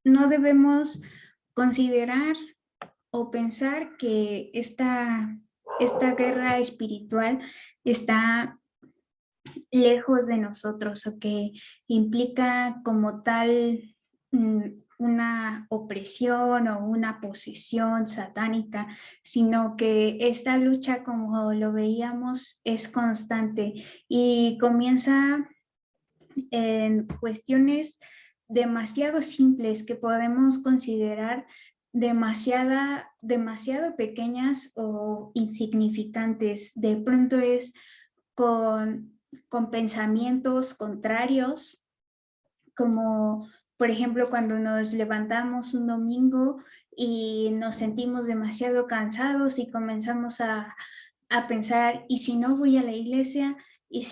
no debemos considerar o pensar que esta guerra espiritual está lejos de nosotros o que implica como tal una opresión o una posesión satánica, sino que esta lucha, como lo veíamos, es constante y comienza en cuestiones demasiado simples que podemos considerar demasiado pequeñas o insignificantes. De pronto es con pensamientos contrarios, como por ejemplo cuando nos levantamos un domingo y nos sentimos demasiado cansados y comenzamos a pensar, ¿y si no voy a la iglesia? ¿Y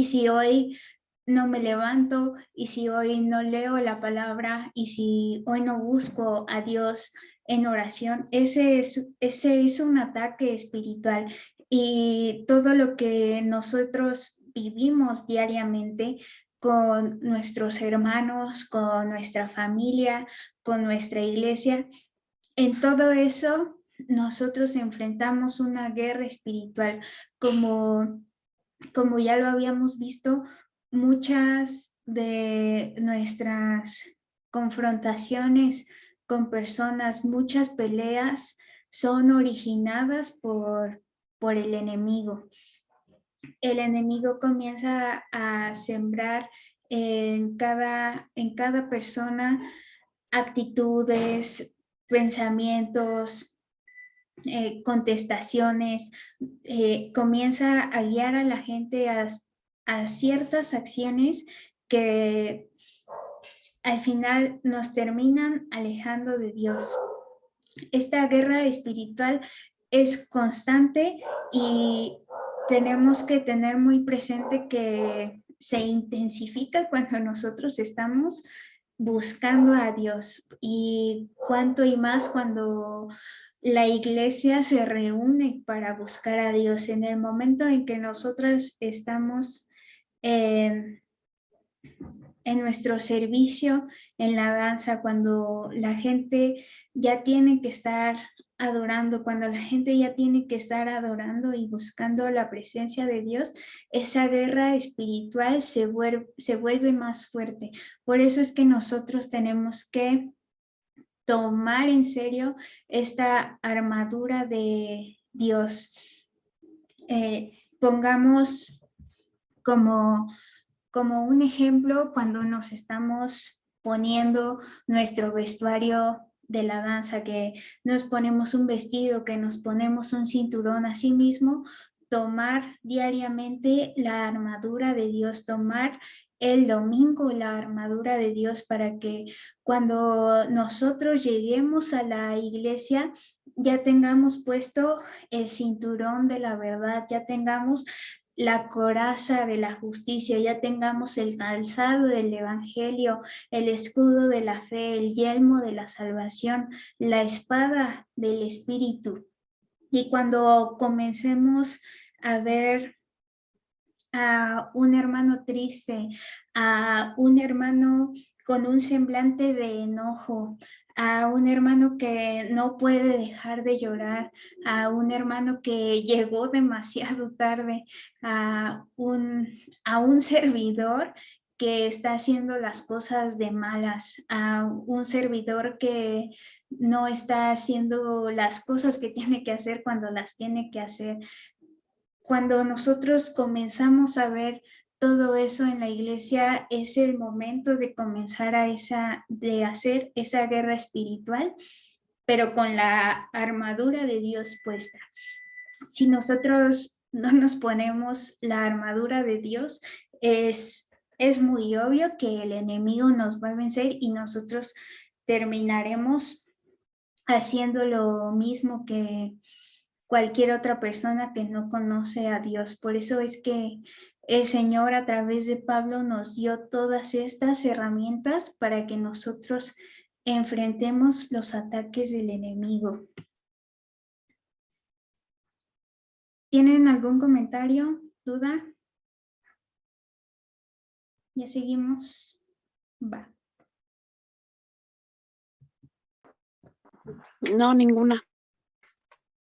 si hoy no me levanto? ¿Y si hoy no leo la palabra? ¿Y si hoy no busco a Dios en oración? Ese es un ataque espiritual, y todo lo que nosotros vivimos diariamente con nuestros hermanos, con nuestra familia, con nuestra iglesia, en todo eso nosotros enfrentamos una guerra espiritual, como ya lo habíamos visto. Muchas de nuestras confrontaciones con personas, muchas peleas son originadas por el enemigo. El enemigo comienza a sembrar en cada persona actitudes, pensamientos, contestaciones, comienza a guiar a la gente a ciertas acciones que al final nos terminan alejando de Dios. Esta guerra espiritual es constante y tenemos que tener muy presente que se intensifica cuando nosotros estamos buscando a Dios, y cuanto y más cuando la iglesia se reúne para buscar a Dios. En el momento en que nosotros estamos en nuestro servicio, en la danza, cuando la gente ya tiene que estar adorando, cuando la gente ya tiene que estar adorando y buscando la presencia de Dios, esa guerra espiritual se vuelve más fuerte. Por eso es que nosotros tenemos que tomar en serio esta armadura de Dios. Pongamos como un ejemplo cuando nos estamos poniendo nuestro vestuario de la danza, que nos ponemos un vestido, que nos ponemos un cinturón. Así mismo, tomar diariamente la armadura de Dios, tomar el domingo la armadura de Dios, para que cuando nosotros lleguemos a la iglesia ya tengamos puesto el cinturón de la verdad, ya tengamos la coraza de la justicia, ya tengamos el calzado del evangelio, el escudo de la fe, el yelmo de la salvación, la espada del espíritu. Y cuando comencemos a ver a un hermano triste, a un hermano con un semblante de enojo, a un hermano que no puede dejar de llorar, a un hermano que llegó demasiado tarde, a un servidor que está haciendo las cosas de malas, a un servidor que no está haciendo las cosas que tiene que hacer cuando las tiene que hacer. Cuando nosotros comenzamos a ver todo eso en la iglesia, es el momento de comenzar de hacer esa guerra espiritual, pero con la armadura de Dios puesta. Si nosotros no nos ponemos la armadura de Dios, es muy obvio que el enemigo nos va a vencer y nosotros terminaremos haciendo lo mismo que cualquier otra persona que no conoce a Dios. Por eso es que el Señor, a través de Pablo, nos dio todas estas herramientas para que nosotros enfrentemos los ataques del enemigo. ¿Tienen algún comentario, duda? ¿Ya seguimos? Va. No, ninguna.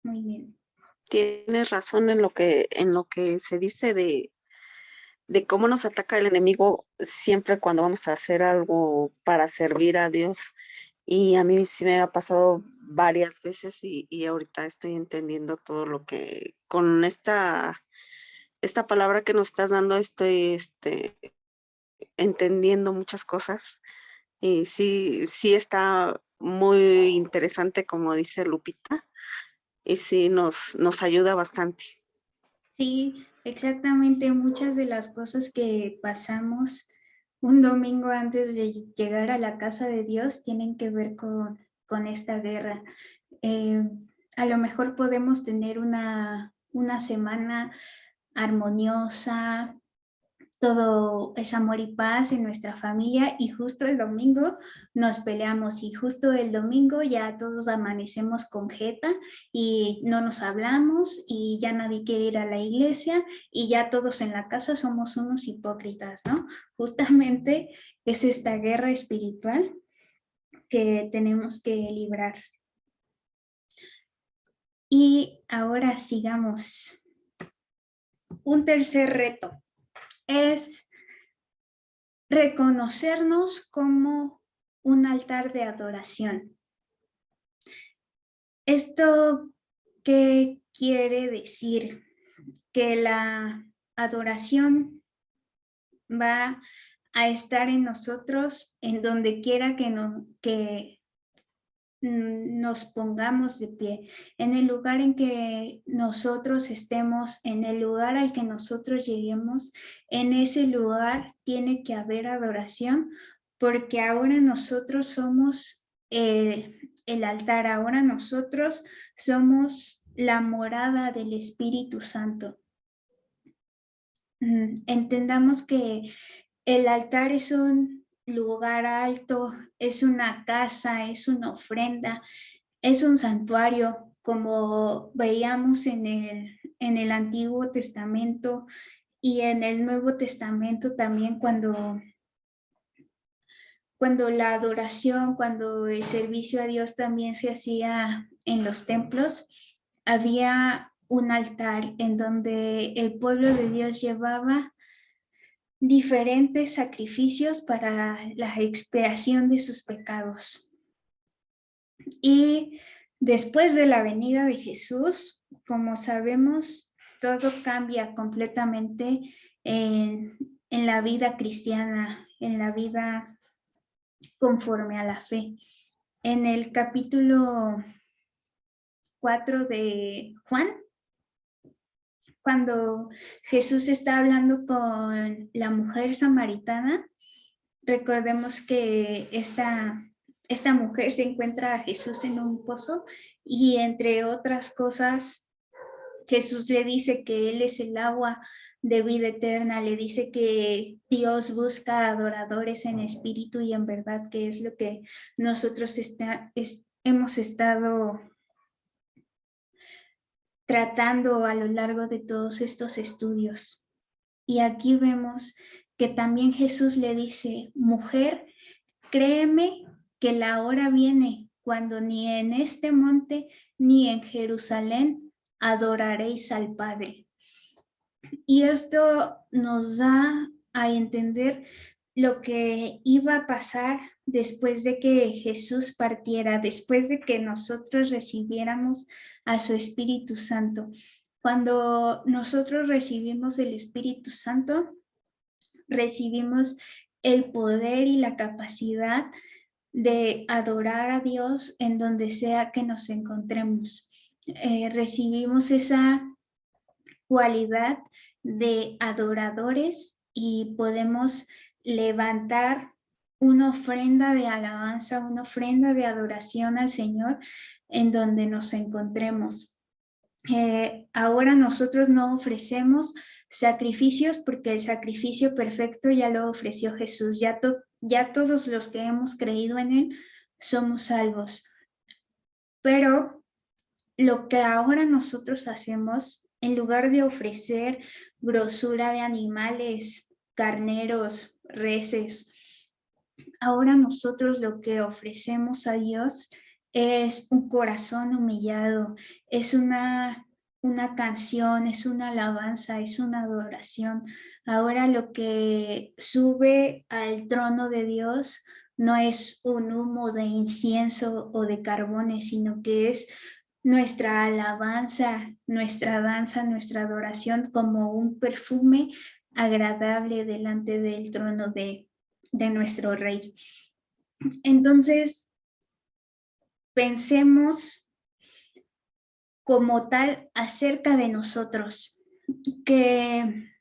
Muy bien. Tienes razón en lo que se dice de cómo nos ataca el enemigo siempre cuando vamos a hacer algo para servir a Dios. Y a mí sí me ha pasado varias veces y ahorita estoy entendiendo todo lo que con esta palabra que nos estás dando estoy entendiendo muchas cosas. Y sí está muy interesante, como dice Lupita, y sí nos ayuda bastante. Sí, exactamente. Muchas de las cosas que pasamos un domingo antes de llegar a la casa de Dios tienen que ver con esta guerra. Eh, a lo mejor podemos tener una semana armoniosa, todo es amor y paz en nuestra familia y justo el domingo nos peleamos y justo el domingo ya todos amanecemos con jeta y no nos hablamos y ya nadie quiere ir a la iglesia y ya todos en la casa somos unos hipócritas, ¿no? Justamente es esta guerra espiritual que tenemos que librar. Y ahora sigamos. Un tercer reto es reconocernos como un altar de adoración. ¿Esto qué quiere decir? Que la adoración va a estar en nosotros en donde quiera que nos pongamos de pie, en el lugar en que nosotros estemos, en el lugar al que nosotros lleguemos, en ese lugar tiene que haber adoración, porque ahora nosotros somos el altar, ahora nosotros somos la morada del Espíritu Santo. Entendamos que el altar es un lugar alto, es una casa, es una ofrenda, es un santuario, como veíamos en el Antiguo Testamento y en el Nuevo Testamento también cuando la adoración, cuando el servicio a Dios también se hacía en los templos, había un altar en donde el pueblo de Dios llevaba diferentes sacrificios para la expiación de sus pecados. Y después de la venida de Jesús, como sabemos, todo cambia completamente en la vida cristiana, en la vida conforme a la fe. En el capítulo 4 de Juan, cuando Jesús está hablando con la mujer samaritana, recordemos que esta mujer se encuentra a Jesús en un pozo y entre otras cosas, Jesús le dice que Él es el agua de vida eterna, le dice que Dios busca adoradores en espíritu y en verdad, que es lo que nosotros hemos estado tratando a lo largo de todos estos estudios. Y aquí vemos que también Jesús le dice, mujer, créeme que la hora viene cuando ni en este monte ni en Jerusalén adoraréis al Padre. Y esto nos da a entender lo que iba a pasar después de que Jesús partiera, después de que nosotros recibiéramos a su Espíritu Santo. Cuando nosotros recibimos el Espíritu Santo, recibimos el poder y la capacidad de adorar a Dios en donde sea que nos encontremos. Recibimos esa cualidad de adoradores y podemos levantar una ofrenda de alabanza, una ofrenda de adoración al Señor en donde nos encontremos. Ahora nosotros no ofrecemos sacrificios porque el sacrificio perfecto ya lo ofreció Jesús. Ya todos los que hemos creído en Él somos salvos. Pero lo que ahora nosotros hacemos, en lugar de ofrecer grosura de animales, carneros reces. Ahora nosotros lo que ofrecemos a Dios es un corazón humillado, es una canción, es una alabanza, es una adoración. Ahora lo que sube al trono de Dios no es un humo de incienso o de carbones, sino que es nuestra alabanza, nuestra danza, nuestra adoración como un perfume agradable delante del trono de nuestro Rey. Entonces, pensemos como tal acerca de nosotros, que,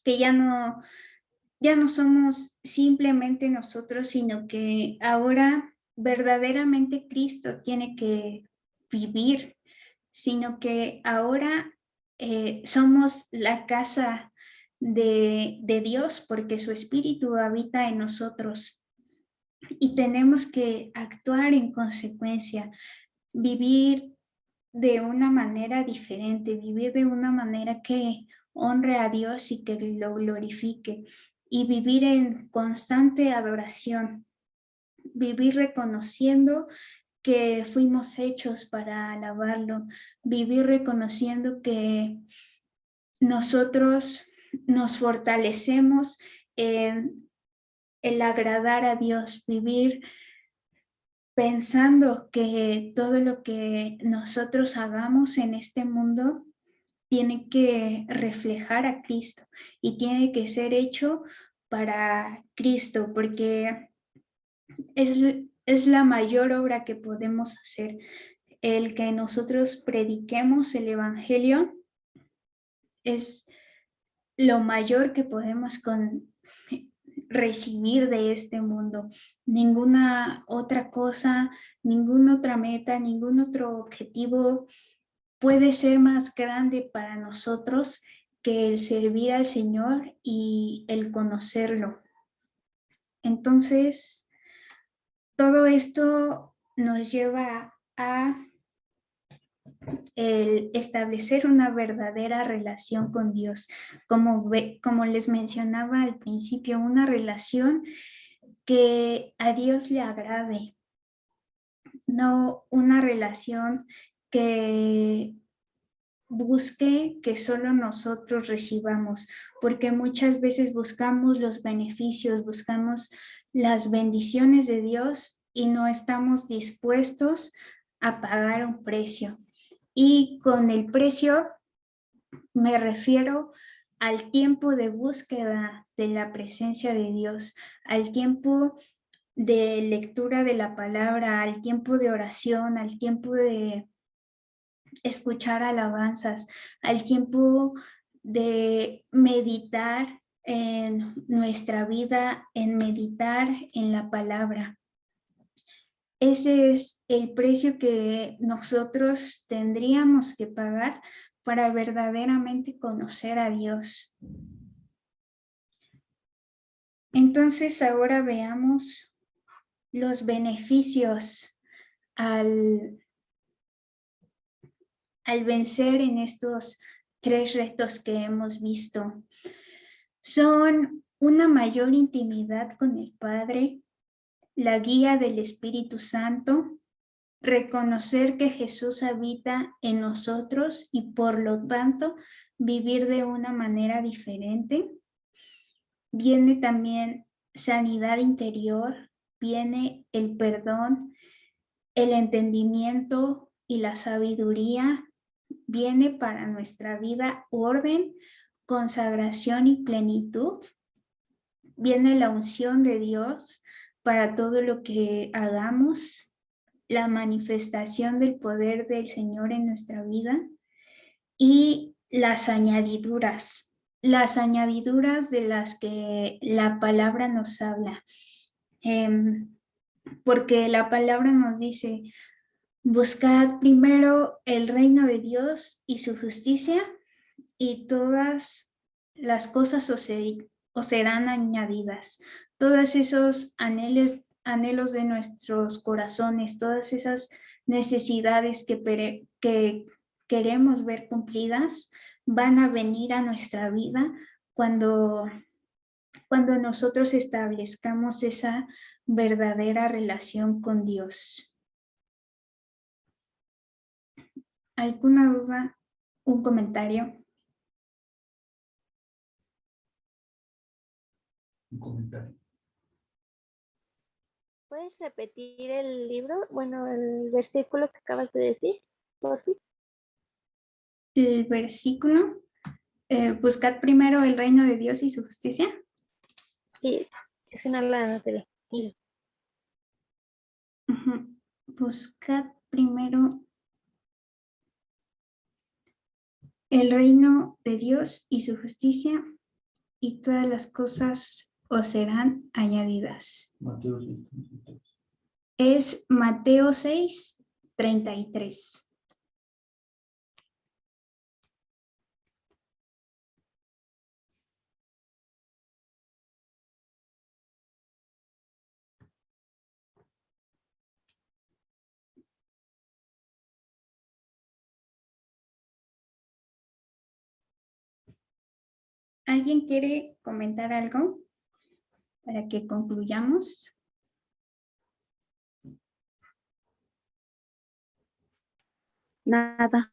que ya no somos simplemente nosotros, sino que ahora verdaderamente Cristo tiene que vivir, sino que ahora somos la casa de Dios porque su Espíritu habita en nosotros y tenemos que actuar en consecuencia, vivir de una manera diferente, vivir de una manera que honre a Dios y que lo glorifique y vivir en constante adoración, vivir reconociendo que fuimos hechos para alabarlo, vivir reconociendo que nosotros nos fortalecemos en el agradar a Dios, vivir pensando que todo lo que nosotros hagamos en este mundo tiene que reflejar a Cristo y tiene que ser hecho para Cristo, porque es la mayor obra que podemos hacer. El que nosotros prediquemos el Evangelio es lo mayor que podemos recibir de este mundo. Ninguna otra cosa, ninguna otra meta, ningún otro objetivo puede ser más grande para nosotros que el servir al Señor y el conocerlo. Entonces, todo esto nos lleva a el establecer una verdadera relación con Dios. Como les mencionaba al principio, una relación que a Dios le agrade, no una relación que busque que solo nosotros recibamos, porque muchas veces buscamos los beneficios, buscamos las bendiciones de Dios y no estamos dispuestos a pagar un precio. Y con el precio me refiero al tiempo de búsqueda de la presencia de Dios, al tiempo de lectura de la palabra, al tiempo de oración, al tiempo de escuchar alabanzas, al tiempo de meditar en nuestra vida, en meditar en la palabra. Ese es el precio que nosotros tendríamos que pagar para verdaderamente conocer a Dios. Entonces ahora veamos los beneficios al vencer en estos 3 retos que hemos visto. Son una mayor intimidad con el Padre, la guía del Espíritu Santo, reconocer que Jesús habita en nosotros y por lo tanto vivir de una manera diferente. Viene también sanidad interior, viene el perdón, el entendimiento y la sabiduría, viene para nuestra vida orden, consagración y plenitud, viene la unción de Dios para todo lo que hagamos, la manifestación del poder del Señor en nuestra vida y las añadiduras de las que la palabra nos habla. Porque la palabra nos dice, buscad primero el reino de Dios y su justicia y todas las cosas os serán añadidas. Todos esos anhelos de nuestros corazones, todas esas necesidades que queremos ver cumplidas, van a venir a nuestra vida cuando cuando nosotros establezcamos esa verdadera relación con Dios. ¿Alguna duda? ¿Un comentario? Un comentario. ¿Puedes repetir el libro? Bueno, el versículo que acabas de decir, por favor. El versículo, buscad primero el reino de Dios y su justicia. Sí, es una lana de Ujú. Buscad primero el reino de Dios y su justicia, y todas las cosas os serán añadidas. Mateo 6:33. Es Mateo 6:33. ¿Alguien quiere comentar algo para que concluyamos? Nada.